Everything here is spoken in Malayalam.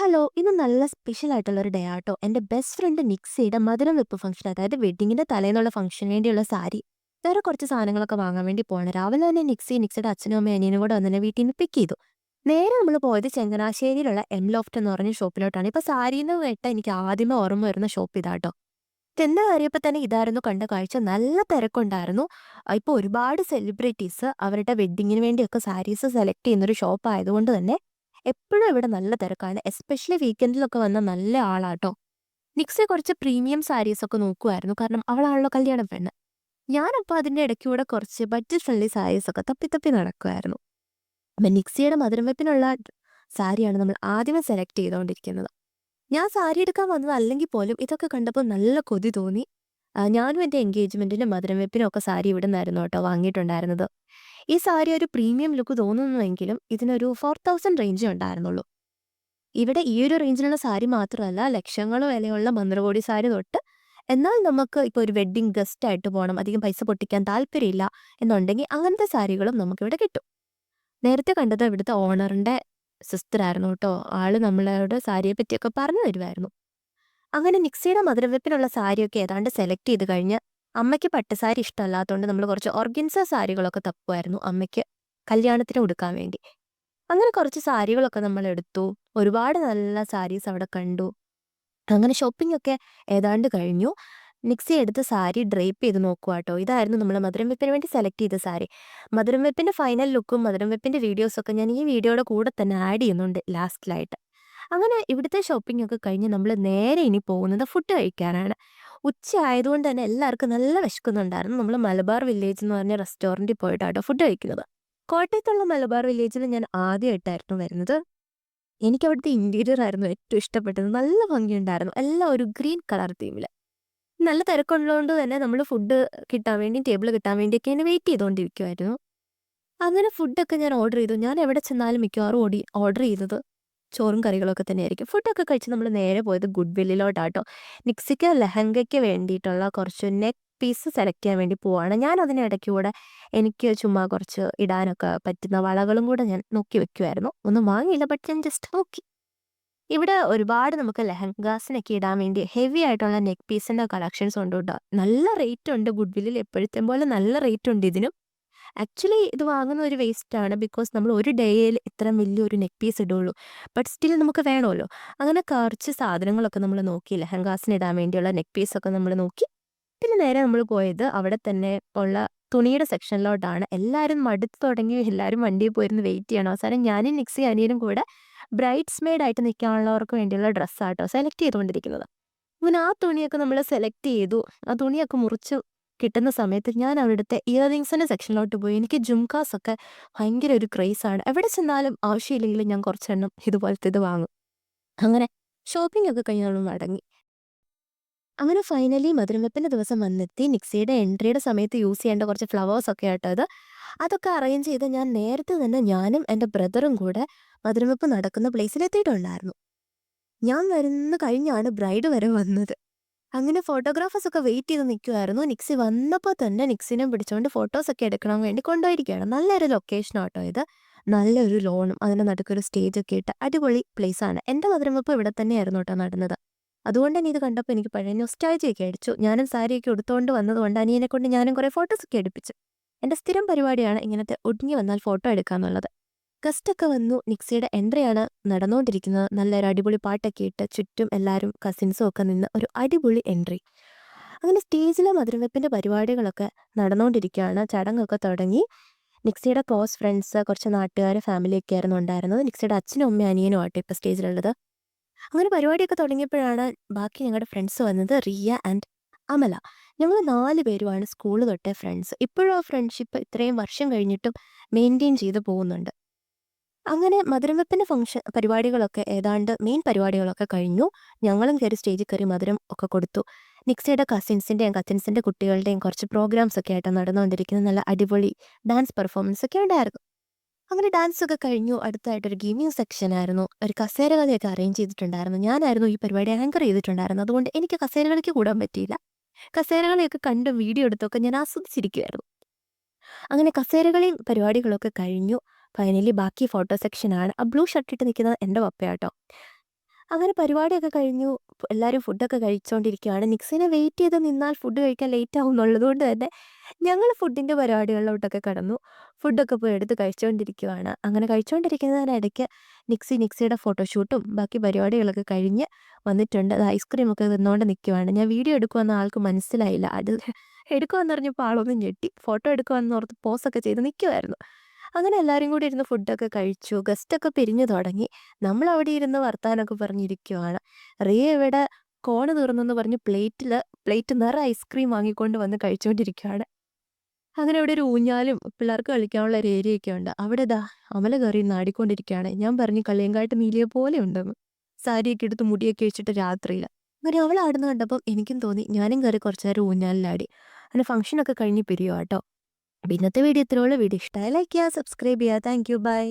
ഹലോ! ഇന്ന് നല്ല സ്പെഷ്യൽ ആയിട്ടുള്ളൊരു ഡേ ആട്ടോ. എന്റെ ബെസ്റ്റ് ഫ്രണ്ട് നിക്സിയുടെ മധുരം വെപ്പ് ഫംഗ്ഷൻ അതായത് വെഡ്ഡിങ്ങിന്റെ തലേന്നുള്ള ഫംഗ്ഷന് വേണ്ടിയുള്ള സാരി, വേറെ കുറച്ച് സാധനങ്ങളൊക്കെ വാങ്ങാൻ വേണ്ടി പോവാണ്. രാവിലെ തന്നെ നിക്സിയുടെ അച്ഛനും അമ്മയും അനിയനും കൂടെ വന്ന് എന്നെ വീട്ടീന്ന് പിക്ക് ചെയ്തു. നേരെ നമ്മൾ പോയത് ചങ്ങനാശ്ശേരിയിലുള്ള എം ലോഫ്റ്റ് എന്ന് പറഞ്ഞ ഷോപ്പിലോട്ടാണ്. ഇപ്പൊ സാരീന്ന് കേട്ടാ എനിക്ക് ആദ്യമേ ഓർമ്മ വരുന്ന ഷോപ്പ് ഇതാട്ടോ. ചെന്ന് കയറിയപ്പോ തന്നെ ഇതായിരുന്നു കണ്ട കാഴ്ച. നല്ല തിരക്കുണ്ടായിരുന്നു. ഇപ്പൊ ഒരുപാട് സെലിബ്രിറ്റീസ് അവരുടെ വെഡ്ഡിങ്ങിന് വേണ്ടിയൊക്കെ സാരീസ് സെലക്ട് ചെയ്യുന്നൊരു ഷോപ്പ് ആയതുകൊണ്ട് തന്നെ എപ്പോഴും ഇവിടെ നല്ല തിരക്കാണ്. എസ്പെഷ്യലി വീക്കെൻഡിലൊക്കെ വന്ന നല്ല ആളാട്ടോ. നിക്സെ കുറച്ച് പ്രീമിയം സാരീസ് ഒക്കെ നോക്കുമായിരുന്നു. കാരണം അവളാണല്ലോ കല്യാണ പെണ്ണ്. ഞാനപ്പോൾ അതിന്റെ ഇടയ്ക്കൂടെ കുറച്ച് ബഡ്ജറ്റ് ഫ്രണ്ട്ലി സാരീസ് ഒക്കെ തപ്പി തപ്പി നടക്കുമായിരുന്നു. അപ്പം നിക്സിയുടെ മധുരം വെപ്പിനുള്ള സാരിയാണ് നമ്മൾ ആദ്യമേ സെലക്ട് ചെയ്തുകൊണ്ടിരിക്കുന്നത്. ഞാൻ സാരി എടുക്കാൻ വന്നത് അല്ലെങ്കിൽ പോലും ഇതൊക്കെ കണ്ടപ്പോൾ നല്ല കൊതി തോന്നി. ഞാനും എൻ്റെ എൻഗേജ്മെന്റിനും മധുരം വെപ്പിനും ഒക്കെ സാരി ഇവിടെ നിന്നായിരുന്നു കേട്ടോ വാങ്ങിയിട്ടുണ്ടായിരുന്നത്. ഈ സാരി ഒരു പ്രീമിയം ലുക്ക് തോന്നുന്നുവെങ്കിലും ഇതിനൊരു 4000 റേഞ്ചേ ഉണ്ടായിരുന്നുള്ളൂ. ഇവിടെ ഈ ഒരു റേഞ്ചിലുള്ള സാരി മാത്രമല്ല, ലക്ഷങ്ങൾ വിലയുള്ള മന്ത്രകോടി സാരി തൊട്ട്, എന്നാൽ നമുക്ക് ഇപ്പോൾ ഒരു വെഡ്ഡിംഗ് ഗസ്റ്റ് ആയിട്ട് പോകണം, അധികം പൈസ പൊട്ടിക്കാൻ താല്പര്യമില്ല എന്നുണ്ടെങ്കിൽ അങ്ങനത്തെ സാരികളും നമുക്കിവിടെ കിട്ടും. നേരത്തെ കണ്ടത് ഇവിടുത്തെ ഓണറിന്റെ സിസ്റ്റർ ആയിരുന്നു കേട്ടോ. ആള് നമ്മളോട് സാരിയെ പറ്റിയൊക്കെ പറഞ്ഞു തരുമായിരുന്നു. അങ്ങനെ നിക്സിയുടെ മധുരവെപ്പിനുള്ള സാരിയൊക്കെ ഏതാണ്ട് സെലക്ട് ചെയ്ത് കഴിഞ്ഞ് അമ്മയ്ക്ക് പട്ടുസാരി ഇഷ്ടമല്ലാത്തതുകൊണ്ട് നമ്മൾ കുറച്ച് ഓർഗൻസ സാരികളൊക്കെ തപ്പുമായിരുന്നു അമ്മയ്ക്ക് കല്യാണത്തിന് ഉടുക്കാൻ വേണ്ടി. അങ്ങനെ കുറച്ച് സാരികളൊക്കെ നമ്മൾ എടുത്തു. ഒരുപാട് നല്ല സാരീസ് അവിടെ കണ്ടു. അങ്ങനെ ഷോപ്പിംഗ് ഒക്കെ ഏതാണ്ട് കഴിഞ്ഞു. നിക്സി എടുത്ത് സാരി ഡ്രേപ്പ് ചെയ്ത് നോക്കുവാട്ടോ. ഇതായിരുന്നു നമ്മൾ മധുരം വെപ്പിന് വേണ്ടി സെലക്ട് ചെയ്ത സാരി. മധുരം വെപ്പിന്റെ ഫൈനൽ ലുക്കും മധുരം വെപ്പിന്റെ വീഡിയോസൊക്കെ ഞാൻ ഈ വീഡിയോയുടെ കൂടെ തന്നെ ആഡ് ചെയ്യുന്നുണ്ട് ലാസ്റ്റിലായിട്ട്. അങ്ങനെ ഇവിടുത്തെ ഷോപ്പിംഗ് ഒക്കെ കഴിഞ്ഞ് നമ്മൾ നേരെ ഇനി പോകുന്നത് ഫുഡ് കഴിക്കാനാണ്. ഉച്ച ആയതുകൊണ്ട് തന്നെ എല്ലാവർക്കും നല്ല വിശക്കുന്നുണ്ടായിരുന്നു. നമ്മൾ മലബാർ വില്ലേജ് എന്ന് പറഞ്ഞ റെസ്റ്റോറൻറ്റിൽ പോയിട്ടാട്ടോ ഫുഡ് കഴിക്കുന്നത്. കോട്ടയത്തുള്ള മലബാർ വില്ലേജിൽ ഞാൻ ആദ്യമായിട്ടായിരുന്നു വരുന്നത്. എനിക്ക് അവിടുത്തെ ഇന്റീരിയർ ആയിരുന്നു ഏറ്റവും ഇഷ്ടപ്പെട്ടത്. നല്ല ഭംഗിയുണ്ടായിരുന്നു. എല്ലാം ഒരു ഗ്രീൻ കളർ തീമിൽ. നല്ല തിരക്കുള്ളതുകൊണ്ട് തന്നെ നമ്മൾ ഫുഡ് കിട്ടാൻ വേണ്ടി ടേബിൾ കിട്ടാൻ വേണ്ടിയൊക്കെ ഇങ്ങനെ വെയിറ്റ് ചെയ്തുകൊണ്ടിരിക്കുമായിരുന്നു. അങ്ങനെ ഫുഡൊക്കെ ഞാൻ ഓർഡർ ചെയ്തു. ഞാൻ എവിടെ ചെന്നാലും മിക്കവാറും ഓർഡർ ചെയ്തത് ചോറും കറികളൊക്കെ തന്നെയായിരിക്കും. ഫുഡൊക്കെ കഴിച്ച് നമ്മൾ നേരെ പോയത് ഗുഡ് വില്ലിലോട്ടാട്ടോ. നിക്സിക്ക് ലെഹങ്കയ്ക്ക് വേണ്ടിയിട്ടുള്ള കുറച്ച് നെക്ക് പീസ് സെലക്ട് ചെയ്യാൻ വേണ്ടി പോവാണ്. ഞാൻ അതിന് ഇടയ്ക്കൂടെ എനിക്ക് ചുമ്മാ കുറച്ച് ഇടാനൊക്കെ പറ്റുന്ന വളകളും കൂടെ ഞാൻ നോക്കി വെക്കുമായിരുന്നു. ഒന്നും വാങ്ങിയില്ല, ബട്ട് ഞാൻ ജസ്റ്റ് നോക്കി. ഇവിടെ ഒരുപാട് നമുക്ക് ലെഹങ്കാസിനൊക്കെ ഇടാൻ വേണ്ടി ഹെവി ആയിട്ടുള്ള നെക്ക് പീസിന്റെ കളക്ഷൻസ് ഉണ്ട് കേട്ടോ. നല്ല റേറ്റ് ഉണ്ട്. ഗുഡ് വില്ലിൽ എപ്പോഴത്തെ പോലെ നല്ല റേറ്റ് ഉണ്ട് ഇതിനും. ആക്ച്വലി ഇത് വാങ്ങുന്ന ഒരു വേസ്റ്റ് ആണ്. ബിക്കോസ് നമ്മൾ ഒരു ഡേയിൽ ഇത്രയും വലിയൊരു നെക്ക് പീസ് ഇടുള്ളൂ. ബട്ട് സ്റ്റിൽ നമുക്ക് വേണമല്ലോ. അങ്ങനെ കുറച്ച് സാധനങ്ങളൊക്കെ നമ്മൾ നോക്കി. ലെഹങ്കാസിന് ഇടാൻ വേണ്ടിയുള്ള നെക്ക് പീസൊക്കെ നമ്മൾ നോക്കി. പിന്നെ നേരെ നമ്മൾ പോയത് അവിടെ തന്നെ ഉള്ള തുണിയുടെ സെക്ഷനിലോട്ടാണ്. എല്ലാവരും മടുത്ത് തുടങ്ങി. എല്ലാവരും വണ്ടിയിൽ പോയിരുന്ന് വെയിറ്റ് ചെയ്യണം. അവസാനം ഞാനും നിക്സി അനിയനും കൂടെ ബ്രൈഡ്സ് മെയ്ഡ് ആയിട്ട് നിൽക്കാനുള്ളവർക്ക് വേണ്ടിയുള്ള ഡ്രസ്സാട്ടോ സെലക്ട് ചെയ്തുകൊണ്ടിരിക്കുന്നത്. അങ്ങനെ ആ തുണിയൊക്കെ നമ്മൾ സെലക്ട് ചെയ്തു. ആ തുണിയൊക്കെ മുറിച്ച് കിട്ടുന്ന സമയത്ത് ഞാൻ അവിടുത്തെ ഇയറിങ്സിന്റെ സെക്ഷനിലോട്ട് പോയി. എനിക്ക് ജുംകാസൊക്കെ ഭയങ്കര ഒരു ക്രേസാണ്. എവിടെ ചെന്നാലും ആവശ്യമില്ലെങ്കിലും ഞാൻ കുറച്ചെണ്ണം ഇതുപോലത്തെ ഇത് വാങ്ങും. അങ്ങനെ ഷോപ്പിംഗ് ഒക്കെ കഴിഞ്ഞ് നമ്മൾ മടങ്ങി. അങ്ങനെ ഫൈനലി മധുരം വെപ്പിന്റെ ദിവസം വന്നെത്തി. നിക്സിയുടെ എൻട്രിയുടെ സമയത്ത് യൂസ് ചെയ്യേണ്ട കുറച്ച് ഫ്ലവേഴ്സൊക്കെ ആട്ടോ ഇത്. അതൊക്കെ അറേഞ്ച് ചെയ്ത് ഞാൻ നേരത്തെ തന്നെ ഞാനും എൻ്റെ ബ്രദറും കൂടെ മധുരം വെപ്പ് നടക്കുന്ന പ്ലേസിലെത്തിയിട്ടുണ്ടായിരുന്നു. ഞാൻ വരുന്ന കഴിഞ്ഞാണ് ബ്രൈഡ് വരെ വന്നത്. അങ്ങനെ ഫോട്ടോഗ്രാഫേഴ്സൊക്കെ വെയിറ്റ് ചെയ്ത് നിൽക്കുമായിരുന്നു. നിക്സി വന്നപ്പോൾ തന്നെ നിക്സിനെ പിടിച്ചുകൊണ്ട് ഫോട്ടോസൊക്കെ എടുക്കണം വേണ്ടി കൊണ്ടുപോയിരിക്കുകയാണ്. നല്ലൊരു ലൊക്കേഷനാട്ടോ ഇത്. നല്ലൊരു ലോണും അതിൻ്റെ നടുക്കൊരു സ്റ്റേജൊക്കെ ഇട്ട് അടിപൊളി പ്ലേസാണ്. എൻ്റെ മധുരം വെപ്പ് ഇവിടെ തന്നെയായിരുന്നു കേട്ടോ നടന്നത്. അതുകൊണ്ട് തന്നെ ഇത് കണ്ടപ്പോൾ എനിക്ക് പഴയ നൊസ്റ്റാൾജിയൊക്കെ അടിച്ചു. ഞാനും സാരിയൊക്കെ ഉടുത്തുകൊണ്ട് വന്നതുകൊണ്ട് അനിയനെ കൊണ്ട് ഞാനും കുറേ ഫോട്ടോസൊക്കെ എടുപ്പിച്ചു. എൻ്റെ സ്ഥിരം പരിപാടിയാണ് ഇങ്ങനത്തെ ഒടുങ്ങി വന്നാൽ ഫോട്ടോ എടുക്കുക എന്നുള്ളത്. ഗസ്റ്റൊക്കെ വന്നു. നിക്സിയുടെ എൻട്രിയാണ് നടന്നുകൊണ്ടിരിക്കുന്നത്. നല്ലൊരു അടിപൊളി പാട്ടൊക്കെ ഇട്ട് ചുറ്റും എല്ലാവരും കസിൻസും ഒക്കെ നിന്ന് ഒരു അടിപൊളി എൻട്രി. അങ്ങനെ സ്റ്റേജിലെ മധുരവെപ്പിൻ്റെ പരിപാടികളൊക്കെ നടന്നുകൊണ്ടിരിക്കുകയാണ്. ചടങ്ങൊക്കെ തുടങ്ങി. നിക്സിയുടെ ക്ലോസ് ഫ്രണ്ട്സ്, കുറച്ച് നാട്ടുകാർ, ഫാമിലിയൊക്കെ ആയിരുന്നു ഉണ്ടായിരുന്നത്. നിക്സിയുടെ അച്ഛനും അമ്മയും അനിയനും ആട്ടോ ഇപ്പോൾ സ്റ്റേജിലുള്ളത്. അങ്ങനെ പരിപാടിയൊക്കെ തുടങ്ങിയപ്പോഴാണ് ബാക്കി ഞങ്ങളുടെ ഫ്രണ്ട്സ് വന്നത്. റിയ ആൻഡ് അമല. ഞങ്ങൾ 4 പേരുമാണ് സ്കൂൾ തൊട്ടേ ഫ്രണ്ട്സ്. ഇപ്പോഴും ആ ഫ്രണ്ട്ഷിപ്പ് ഇത്രയും വർഷം കഴിഞ്ഞിട്ടും മെയിൻറ്റെയിൻ ചെയ്ത് പോകുന്നുണ്ട്. അങ്ങനെ മധുരം വെപ്പിൻ്റെ പരിപാടികളൊക്കെ ഏതാണ്ട് മെയിൻ പരിപാടികളൊക്കെ കഴിഞ്ഞു. ഞങ്ങളും കയറി സ്റ്റേജിൽ കയറി മധുരം ഒക്കെ കൊടുത്തു. നിക്സിയുടെ കസിൻസിൻ്റെയും കസിൻസിൻ്റെ കുട്ടികളുടെയും കുറച്ച് പ്രോഗ്രാംസ് ഒക്കെ ആയിട്ട് നടന്നുകൊണ്ടിരിക്കുന്ന നല്ല അടിപൊളി ഡാൻസ് പെർഫോമൻസ് ഒക്കെ ഉണ്ടായിരുന്നു. അങ്ങനെ ഡാൻസ് ഒക്കെ കഴിഞ്ഞു. അടുത്തായിട്ടൊരു ഗെയിമിംഗ് സെക്ഷൻ ആയിരുന്നു. ഒരു കസേര കളിയൊക്കെ അറേഞ്ച് ചെയ്തിട്ടുണ്ടായിരുന്നു. ഞാനായിരുന്നു ഈ പരിപാടി ആങ്കർ ചെയ്തിട്ടുണ്ടായിരുന്നു. അതുകൊണ്ട് എനിക്ക് കസേര കളിക്ക് കൂടാൻ പറ്റിയില്ല. കസേര കളിയൊക്കെ കണ്ട് വീഡിയോ എടുത്തൊക്കെ ഞാൻ ആസ്വദിച്ചിരിക്കുമായിരുന്നു. അങ്ങനെ കസേരകളിയും പരിപാടികളൊക്കെ കഴിഞ്ഞു. ഫൈനലി ബാക്കി ഫോട്ടോ സെക്ഷനാണ്. ആ ബ്ലൂ ഷർട്ടിട്ട് നിൽക്കുന്നത് എൻ്റെ പപ്പയാട്ടോ. അങ്ങനെ പരിപാടിയൊക്കെ കഴിഞ്ഞു. എല്ലാവരും ഫുഡൊക്കെ കഴിച്ചോണ്ടിരിക്കുകയാണ്. നിക്സിനെ വെയിറ്റ് ചെയ്ത് നിന്നാൽ ഫുഡ് കഴിക്കാൻ ലേറ്റ് ആവും എന്നുള്ളതുകൊണ്ട് തന്നെ ഞങ്ങൾ ഫുഡിൻ്റെ പരിപാടികളിലോട്ടൊക്കെ കടന്നു. ഫുഡൊക്കെ പോയി എടുത്ത് കഴിച്ചുകൊണ്ടിരിക്കുവാണ്. അങ്ങനെ കഴിച്ചുകൊണ്ടിരിക്കുന്നതിനിടയ്ക്ക് നിക്സിയുടെ ഫോട്ടോഷൂട്ടും ബാക്കി പരിപാടികളൊക്കെ കഴിഞ്ഞ് വന്നിട്ടുണ്ട്. അത് ഐസ്ക്രീമൊക്കെ തിന്നുകൊണ്ട് നിൽക്കുവാണ്. ഞാൻ വീഡിയോ എടുക്കുമെന്ന് ആൾക്ക് മനസ്സിലായില്ല. അത് എടുക്കുമെന്ന് പറഞ്ഞപ്പോൾ ആളൊന്ന് ഞെട്ടി. ഫോട്ടോ എടുക്കുമെന്ന് ഓർത്ത് പോസൊക്കെ ചെയ്ത് നിൽക്കുമായിരുന്നു. അങ്ങനെ എല്ലാവരും കൂടി ഇരുന്ന് ഫുഡൊക്കെ കഴിച്ചു. ഗസ്റ്റൊക്കെ പിരിഞ്ഞു തുടങ്ങി. നമ്മളവിടെ ഇരുന്ന് വർത്താനമൊക്കെ പറഞ്ഞിരിക്കുവാണ്. റിയ ഇവിടെ കോണ് തീർന്നെന്ന് പറഞ്ഞ് പ്ലേറ്റ് നിറയെ ഐസ്ക്രീം വാങ്ങിക്കൊണ്ട് വന്ന് കഴിച്ചുകൊണ്ടിരിക്കുകയാണ്. അങ്ങനെ ഇവിടെ ഒരു ഊഞ്ഞാലും പിള്ളേർക്ക് കളിക്കാനുള്ള ഒരു ഏരിയയൊക്കെ ഉണ്ട്. അവിടെ ദാ അമല കയറി ആടിക്കൊണ്ടിരിക്കുകയാണ്. ഞാൻ പറഞ്ഞു കളിയങ്കാട്ട് നീലിയെ പോലെ ഉണ്ടെന്ന്. സാരിയൊക്കെ എടുത്ത് മുടിയൊക്കെ വെച്ചിട്ട് രാത്രിയില്. അങ്ങനെ അവൾ ആടുന്നത് കണ്ടപ്പം എനിക്കും തോന്നി. ഞാനും കയറി കുറച്ച് നേരം ഊഞ്ഞാലിലാടി. അങ്ങനെ ഫംഗ്ഷനൊക്കെ കഴിഞ്ഞ് പിരിയുവാ ട്ടോ. അപ്പൊ ഇന്നത്തെ വീഡിയോ ഇത്രേ ഉള്ളൂ. വീഡിയോ ഇഷ്ടമായ ലൈക്ക് ചെയ്യുക, സബ്സ്ക്രൈബ് ചെയ്യുക. Thank you. ബൈ.